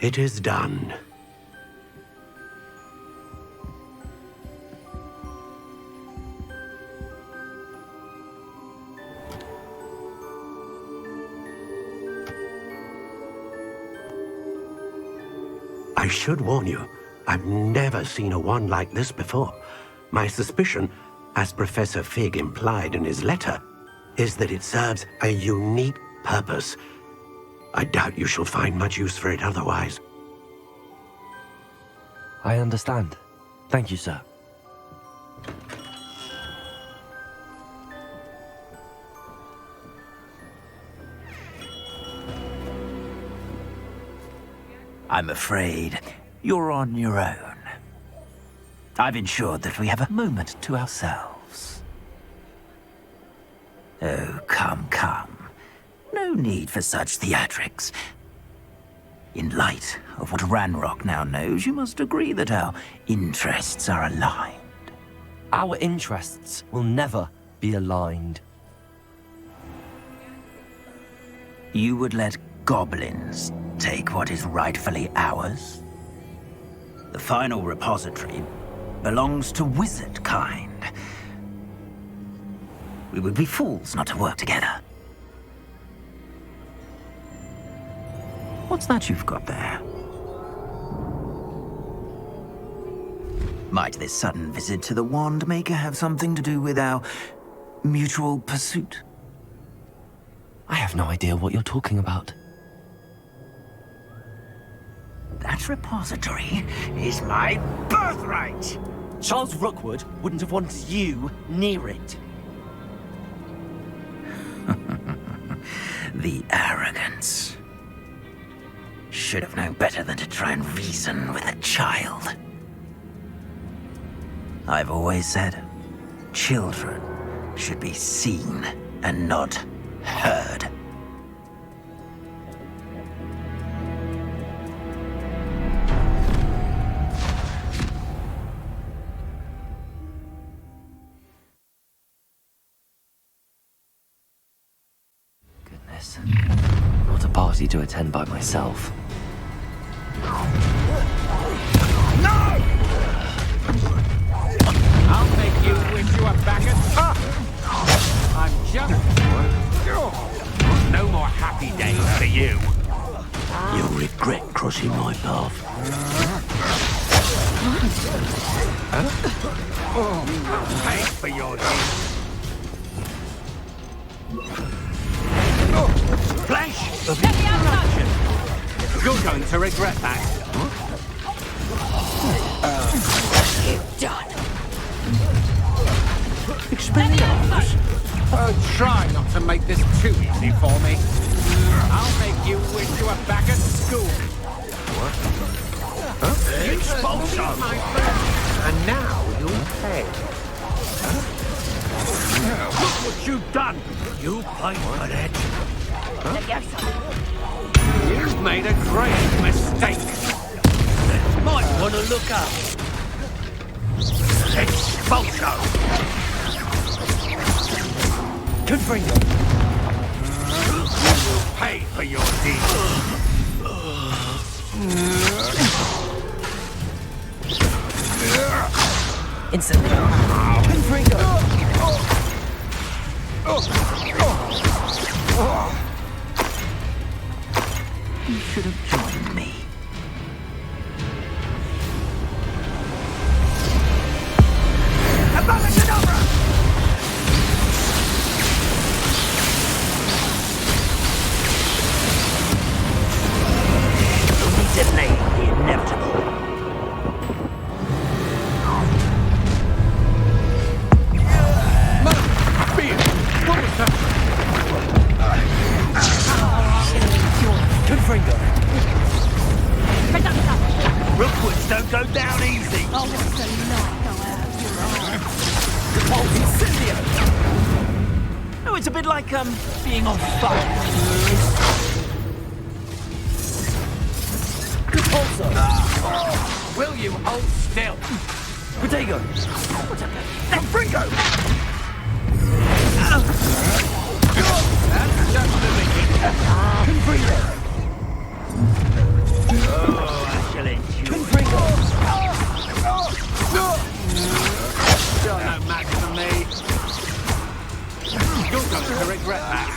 It is done. I should warn you, I've never seen a wand like this before. My suspicion, as Professor Fig implied in his letter, is that it serves a unique purpose. I doubt you shall find much use for it otherwise. I understand. Thank you, sir. I'm afraid you're on your own. I've ensured that we have a moment to ourselves. Oh, come, come. No need for such theatrics. In light of what Ranrok now knows, you must agree that our interests are aligned. Our interests will never be aligned. You would let goblins take what is rightfully ours? The final repository belongs to wizard kind. We would be fools not to work together. What's that you've got there? Might this sudden visit to the Wand Maker have something to do with our mutual pursuit? I have no idea what you're talking about. That repository is my birthright! Charles Rookwood wouldn't have wanted you near it. The arrogance. Should have known better than to try and reason with a child. I've always said, children should be seen and not heard. Goodness. What a party to attend by myself. No! I'll make you wish you were back at... I'm just... No more happy days for you. You'll regret crossing my path. Pay for your deeds. Flesh of destruction. You're going to regret that. You've done. Experience? Try not to make this too easy for me. I'll make you wish you were back at school. What? Huh? Expulsion! And now you'll pay. Look what you've done! You paid for it. You've made a great mistake. Might want to look up. Expulsion! Confringo! You will pay for your deeds. Instantly. Confringo! You should have joined me. Delay the inevitable. Confringo! Rookwoods don't go down easy. Oh, what's the light go out your Oh, incendio! No, it's a bit like, being on fire. Also, Will you hold still? Potato! Confringo! That's just the beginning. Confringo! You're going to regret that.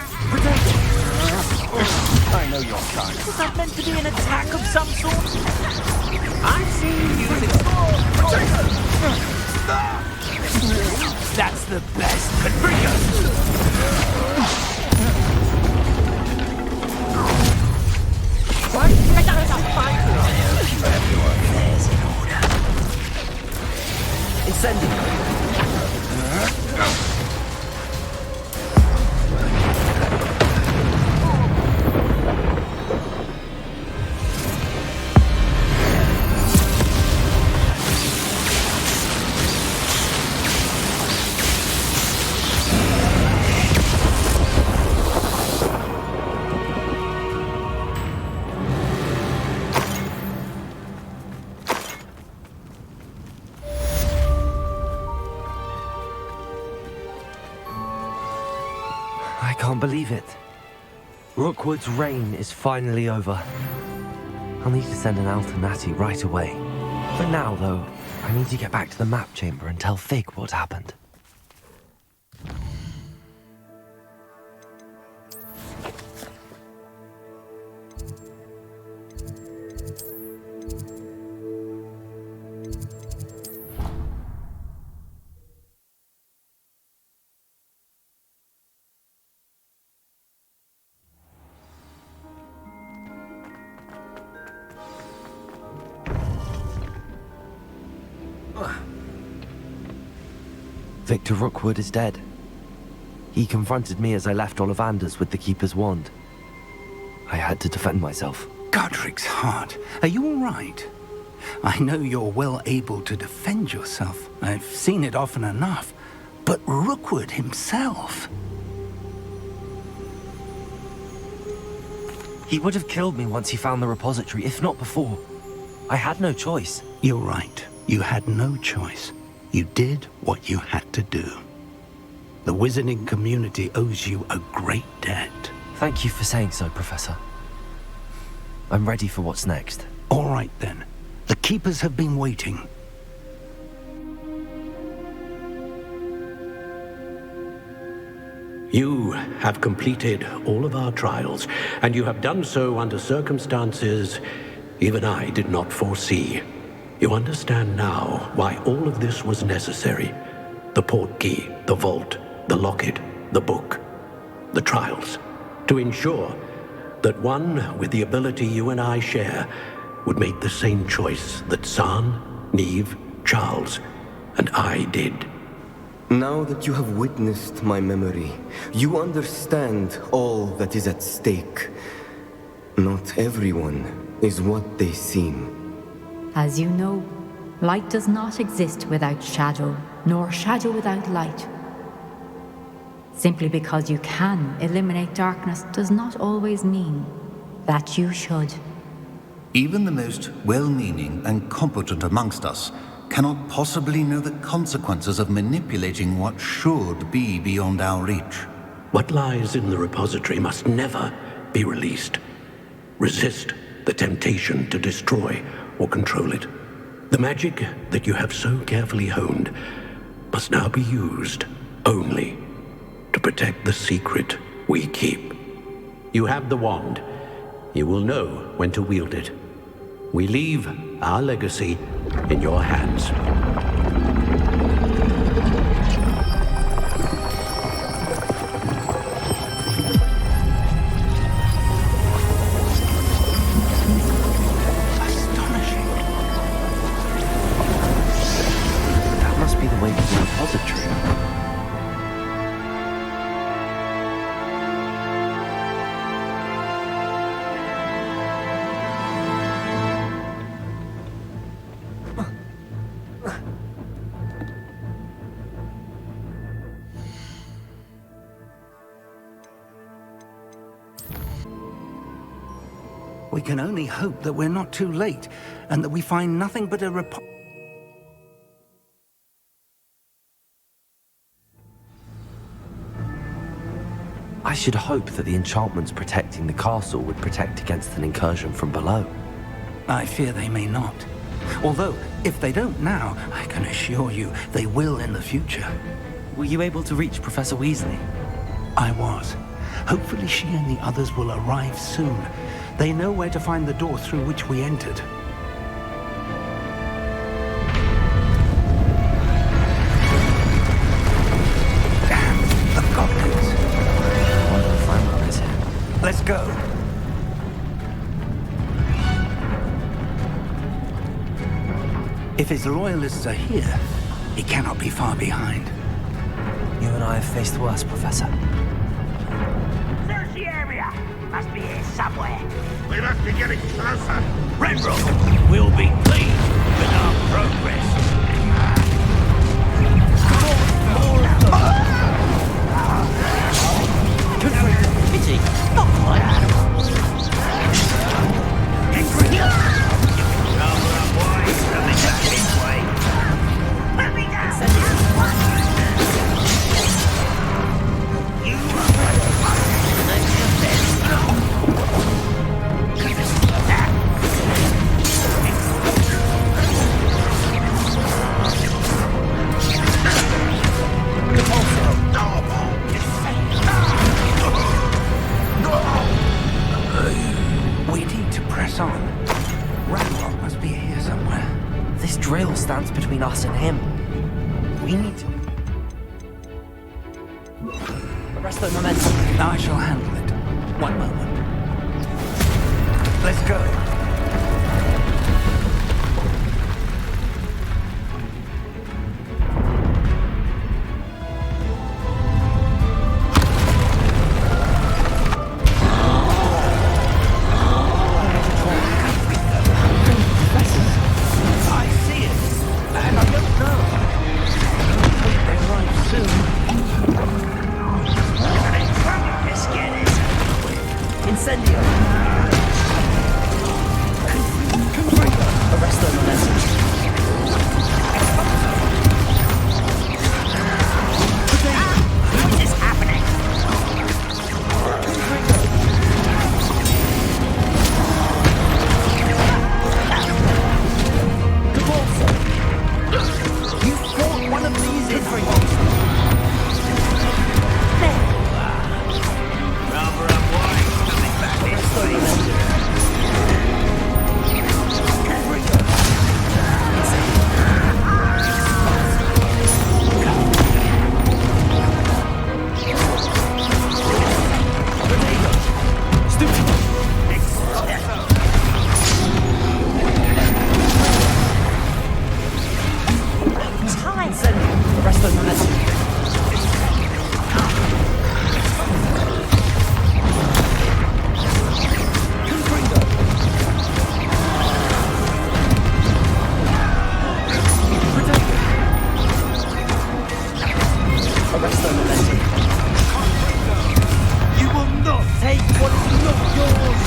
I know your kind. Was that meant to be an attack of some sort? I've seen you use it. That's the best. Confringo! What? You have your affairs in order. Incendiary. I can't believe it. Rookwood's reign is finally over. I'll need to send an Alternati right away. For now, though, I need to get back to the map chamber and tell Fig what happened. Victor Rookwood is dead. He confronted me as I left Ollivander's with the Keeper's wand. I had to defend myself. Godric's heart. Are you all right? I know you're well able to defend yourself. I've seen it often enough. But Rookwood himself... He would have killed me once he found the repository, if not before. I had no choice. You're right. You had no choice. You did what you had to do. The wizarding community owes you a great debt. Thank you for saying so, Professor. I'm ready for what's next. All right, then. The Keepers have been waiting. You have completed all of our trials, and you have done so under circumstances even I did not foresee. You understand now why all of this was necessary. The portkey, the vault, the locket, the book, the trials. To ensure that one with the ability you and I share would make the same choice that San, Neve, Charles, and I did. Now that you have witnessed my memory, you understand all that is at stake. Not everyone is what they seem. As you know, light does not exist without shadow, nor shadow without light. Simply because you can eliminate darkness does not always mean that you should. Even the most well-meaning and competent amongst us cannot possibly know the consequences of manipulating what should be beyond our reach. What lies in the repository must never be released. Resist the temptation to destroy or control it. The magic that you have so carefully honed must now be used only to protect the secret we keep. You have the wand. You will know when to wield it. We leave our legacy in your hands. That must be the way to the repository. We can only hope that we're not too late, and that we find nothing but a I should hope that the enchantments protecting the castle would protect against an incursion from below. I fear they may not. Although, if they don't now, I can assure you they will in the future. Were you able to reach Professor Weasley? I was. Hopefully she and the others will arrive soon. They know where to find the door through which we entered. Damn, the goblins. I wonder if Ranrok is here. Let's go. If his loyalists are here, he cannot be far behind. You and I have faced worse, Professor. Search the area. Must be here somewhere. We must be getting closer. Ranrok will be pleased with our progress. Pity. Not my animals. Cover up wide. Coming back this way. Let me down. You We need to press on. Ranrok must be here somewhere. This drill stands between us and him. We need to... Arrest the momentum. I shall handle it. One moment. Let's go. I see it. And I don't know. I hope they arrive soon. Let's get it. Incendio. Arrest the momentum. What is happening? You fought one of these infringers. Cover up wide. Coming back this way. Arrest the momentum. Arrest the momentum. You will not Take what is not yours.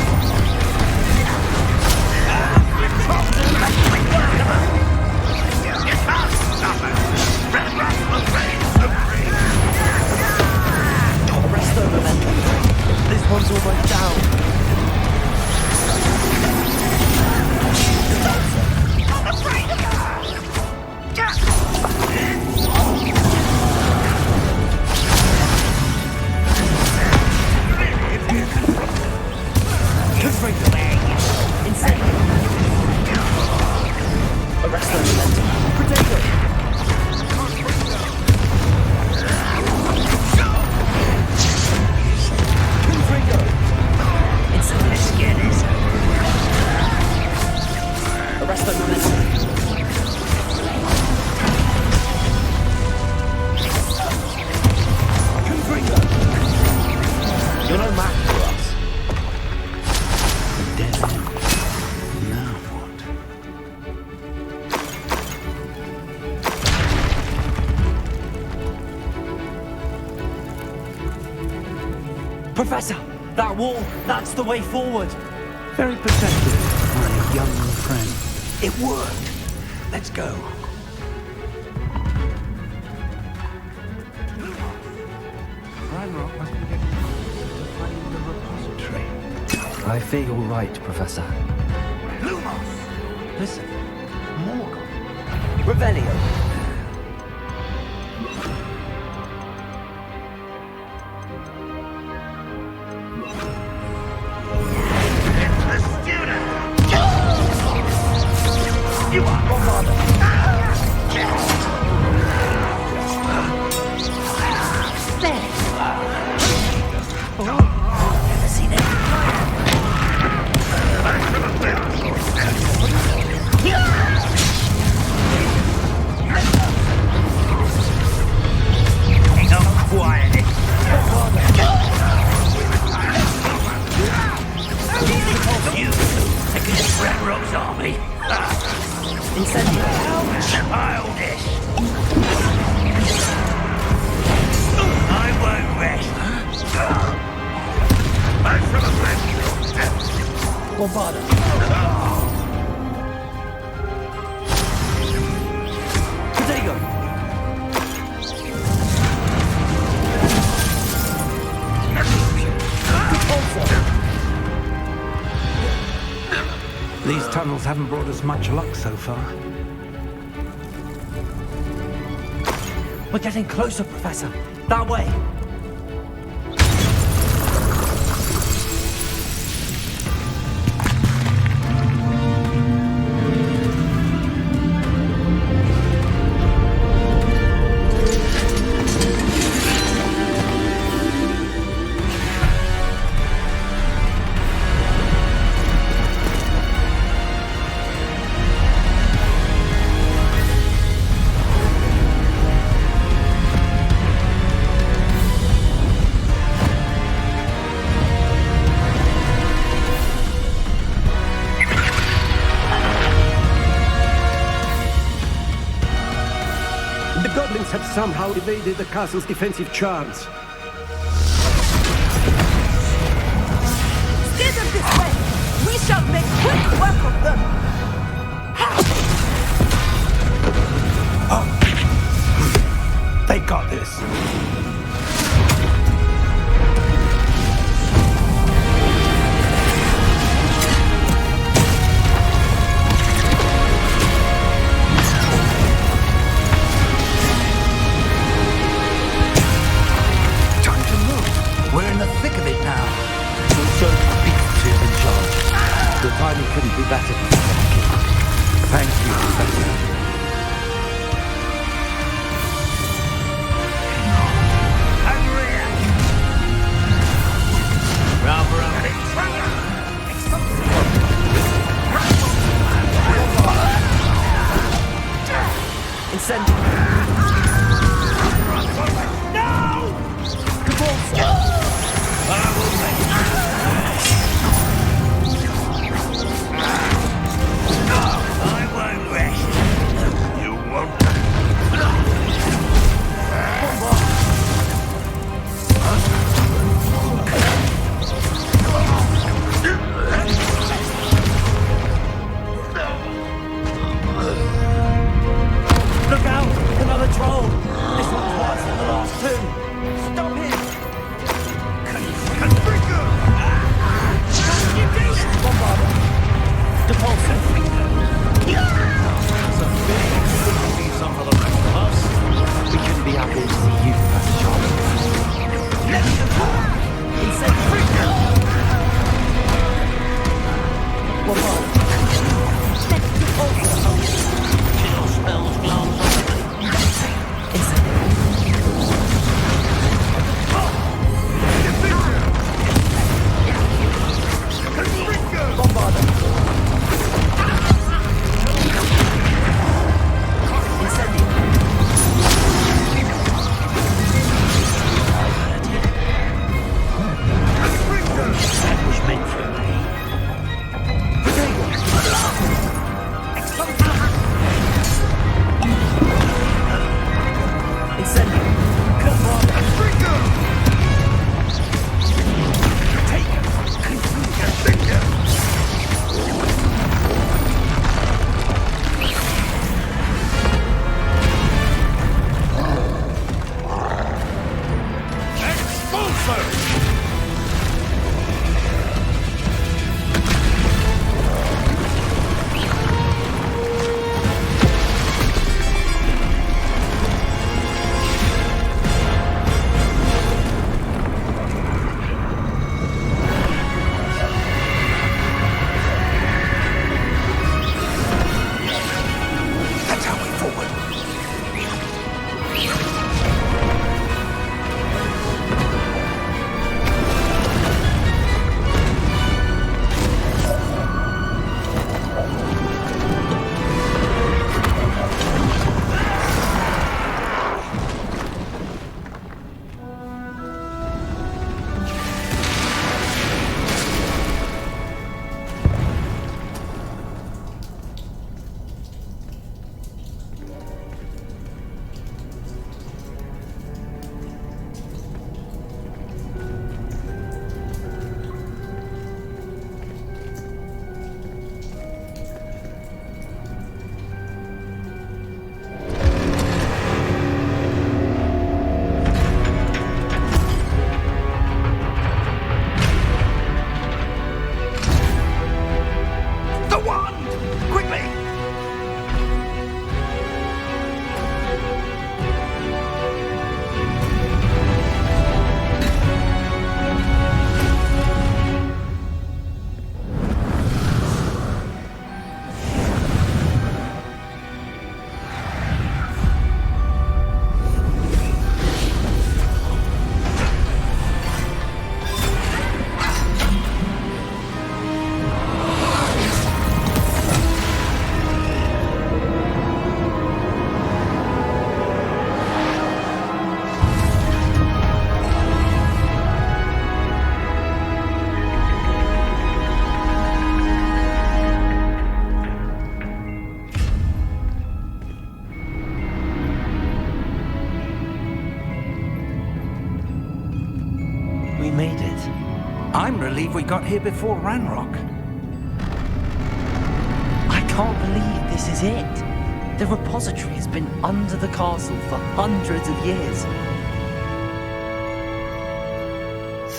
Arrest the momentum. This one's almost down. Arrest the momentum. Potato. Arrest the momentum. You're no match for us. dead end. Now what? Professor, that wall, that's the way forward. Very perceptive, my young friend. It worked. Let's go. Ranrok must be getting closer to finding the repository. I fear you're right, Professor. Listen, Morgan. Revelio. Ranrok's army. Incendio. I'll this. I won't rest. I shall avenge your death. Bombarda. Protego. These tunnels haven't brought us much luck so far. We're getting closer, Professor. That way. The goblins have somehow evaded the castle's defensive charms. Steer them this way! We shall make quick work of them! They got this. We're in the thick of it now. So beast is in charge. The timing couldn't be better. Thank you, Professor. Incendio. Look out! Another troll! This one's worse than the last two! Stop him! Depulso! That's a big see some for the rest of us. We couldn't be happy to see you, Professor Charlie. Let me go. Kill spells glance that was meant for me. made it. I'm relieved we got here before Ranrok. I can't believe this is it. The repository has been under the castle for hundreds of years.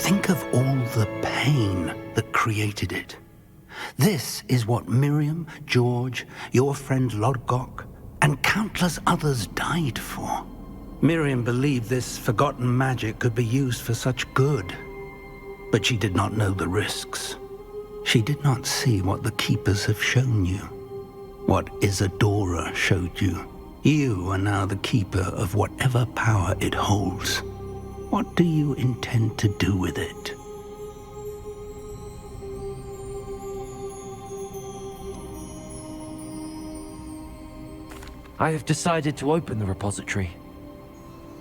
Think of all the pain that created it. This is what Miriam, George, your friend Lodgok, and countless others died for. Miriam believed this forgotten magic could be used for such good, but she did not know the risks. She did not see what the Keepers have shown you, what Isadora showed you. You are now the Keeper of whatever power it holds. What do you intend to do with it? I have decided to open the repository.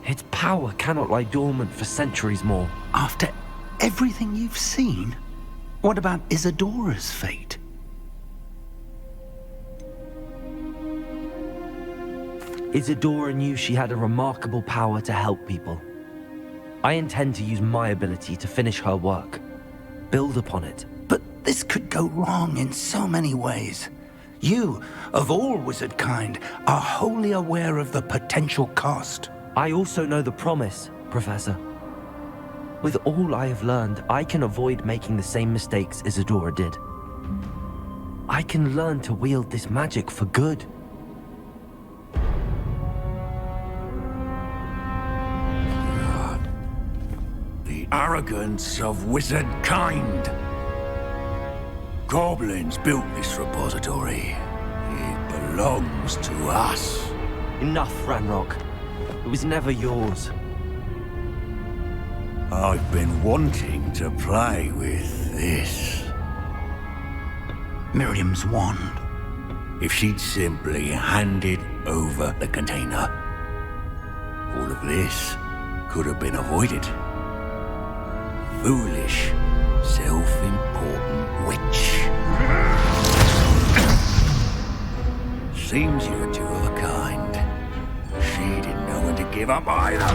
Its power cannot lie dormant for centuries more. After everything you've seen, what about Isadora's fate? Isadora knew she had a remarkable power to help people. I intend to use my ability to finish her work, build upon it. But this could go wrong in so many ways. You, of all wizard kind, are wholly aware of the potential cost. I also know the promise, Professor. With all I have learned, I can avoid making the same mistakes Isadora did. I can learn to wield this magic for good. The arrogance of wizard kind. Goblins built this repository. It belongs to us. Enough, Ranrok. It was never yours. I've been wanting to play with this. Miriam's wand. If she'd simply handed over the container, all of this could have been avoided. Foolish, self-important witch. Seems you're two of a kind. She didn't know when to give up either.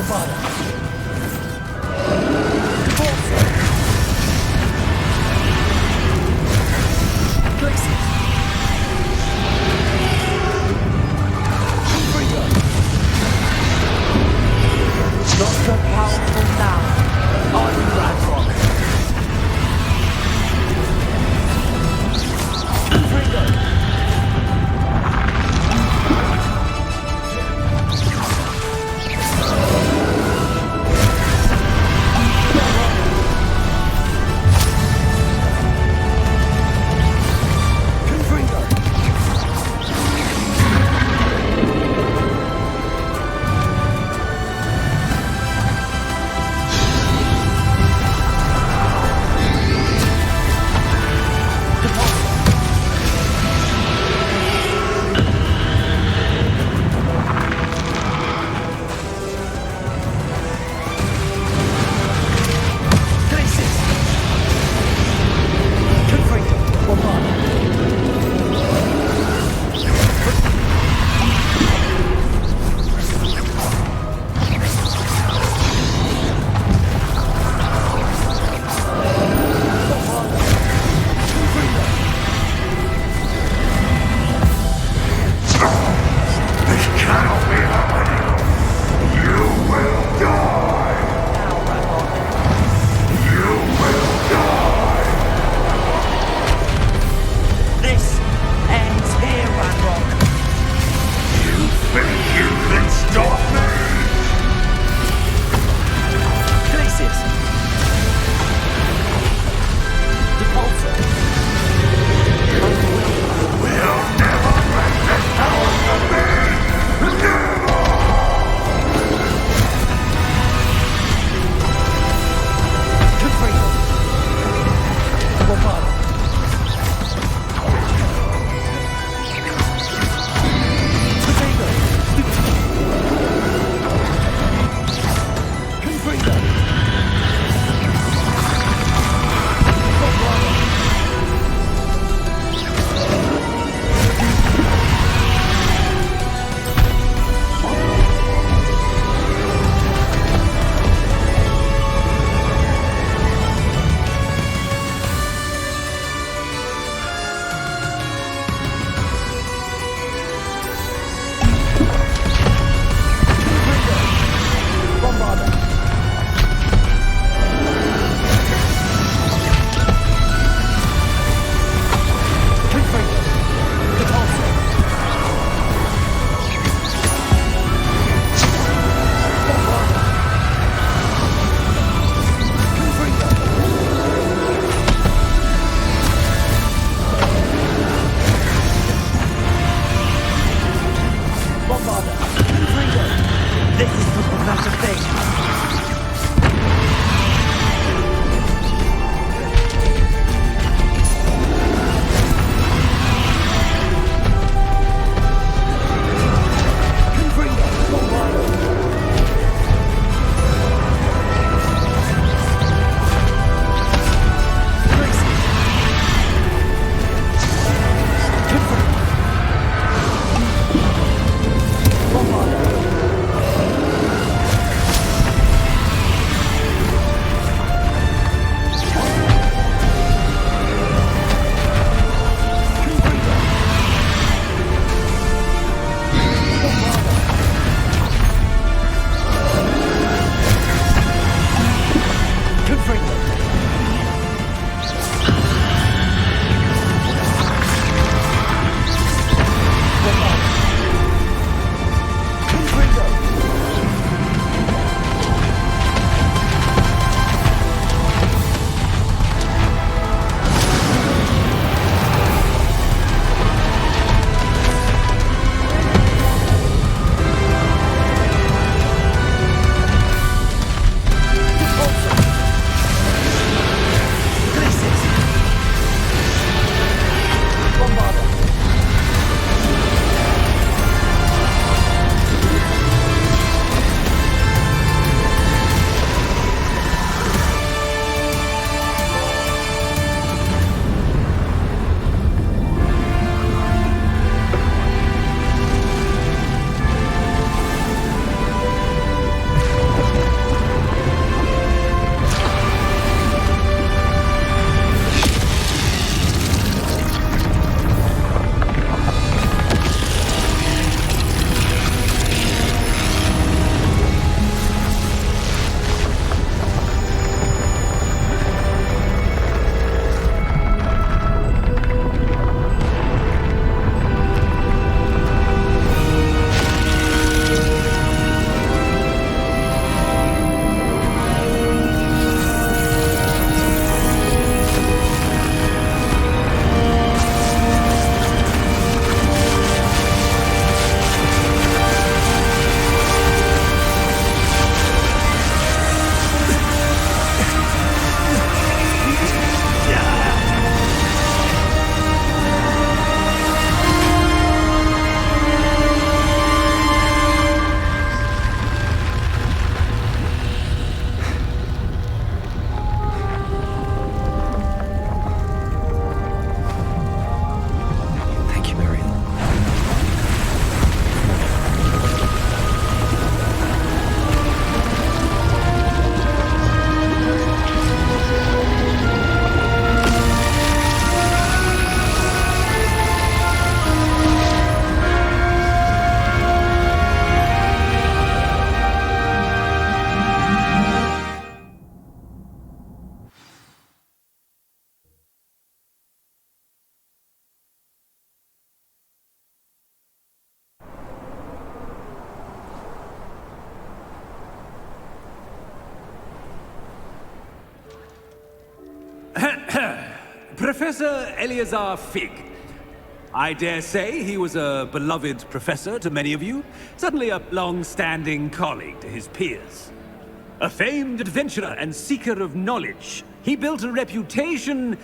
your fire. Not so powerful now. Are you, Ranrok? Professor Eleazar Fig. I dare say he was a beloved professor to many of you, certainly a long-standing colleague to his peers. A famed adventurer and seeker of knowledge, he built a reputation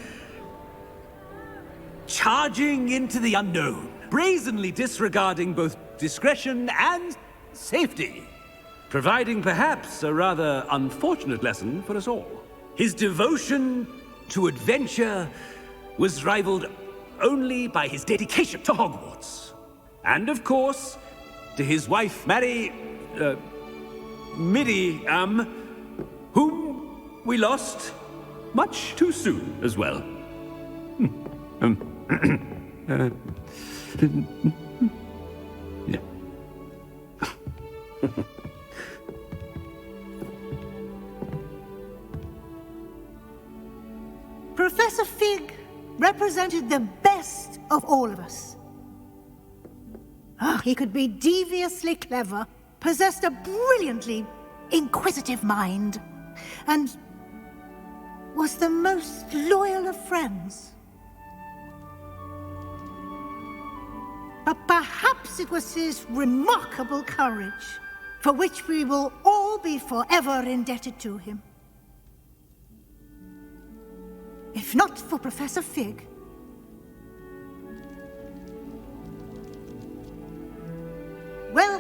charging into the unknown, brazenly disregarding both discretion and safety, providing perhaps a rather unfortunate lesson for us all. His devotion to adventure was rivaled only by his dedication to Hogwarts. And of course, to his wife, Midi, whom we lost much too soon as well. Yeah. Professor Fig represented the best of all of us. He could be deviously clever, possessed a brilliantly inquisitive mind, and was the most loyal of friends. But perhaps it was his remarkable courage, for which we will all be forever indebted to him. If not for Professor Fig, well,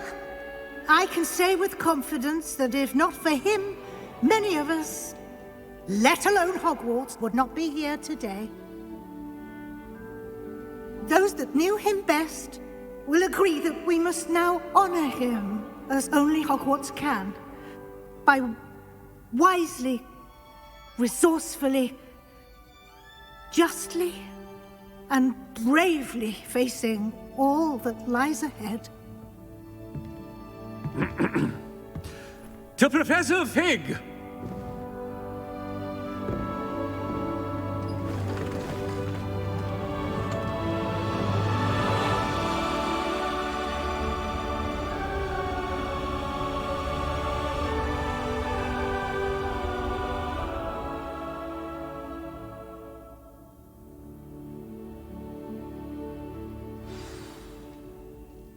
I can say with confidence that if not for him, many of us, let alone Hogwarts, would not be here today. Those that knew him best will agree that we must now honor him as only Hogwarts can, by wisely, resourcefully, justly, and bravely facing all that lies ahead. To Professor Fig!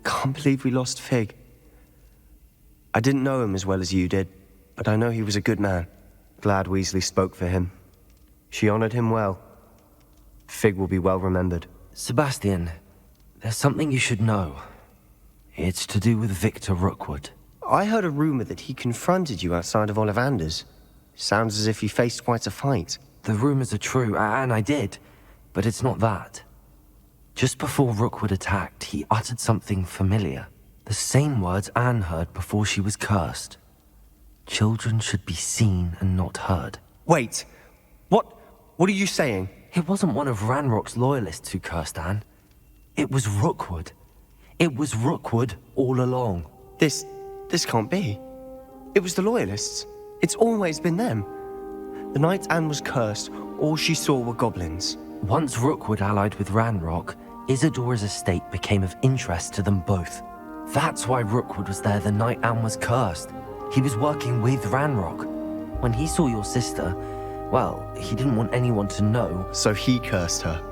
Can't believe we lost Fig. I didn't know him as well as you did, but I know he was a good man. Glad Weasley spoke for him. She honored him well. Fig will be well remembered. Sebastian, there's something you should know. It's to do with Victor Rookwood. I heard a rumor that he confronted you outside of Ollivander's. Sounds as if you faced quite a fight. The rumors are true, and I did, but it's not that. Just before Rookwood attacked, he uttered something familiar. The same words Anne heard before she was cursed. Children should be seen and not heard. Wait, what are you saying? It wasn't one of Ranrok's loyalists who cursed Anne. It was Rookwood. It was Rookwood all along. This can't be. It was the loyalists. It's always been them. The night Anne was cursed, all she saw were goblins. Once Rookwood allied with Ranrok, Isadora's estate became of interest to them both. That's why Rookwood was there the night Anne was cursed. He was working with Ranrok. When he saw your sister, well, he didn't want anyone to know. So he cursed her.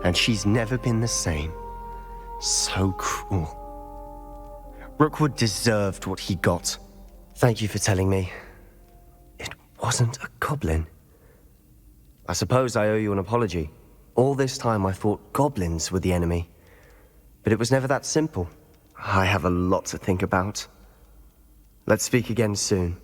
And she's never been the same. So cruel. Rookwood deserved what he got. Thank you for telling me. It wasn't a goblin. I suppose I owe you an apology. All this time I thought goblins were the enemy. But it was never that simple. I have a lot to think about. Let's speak again soon.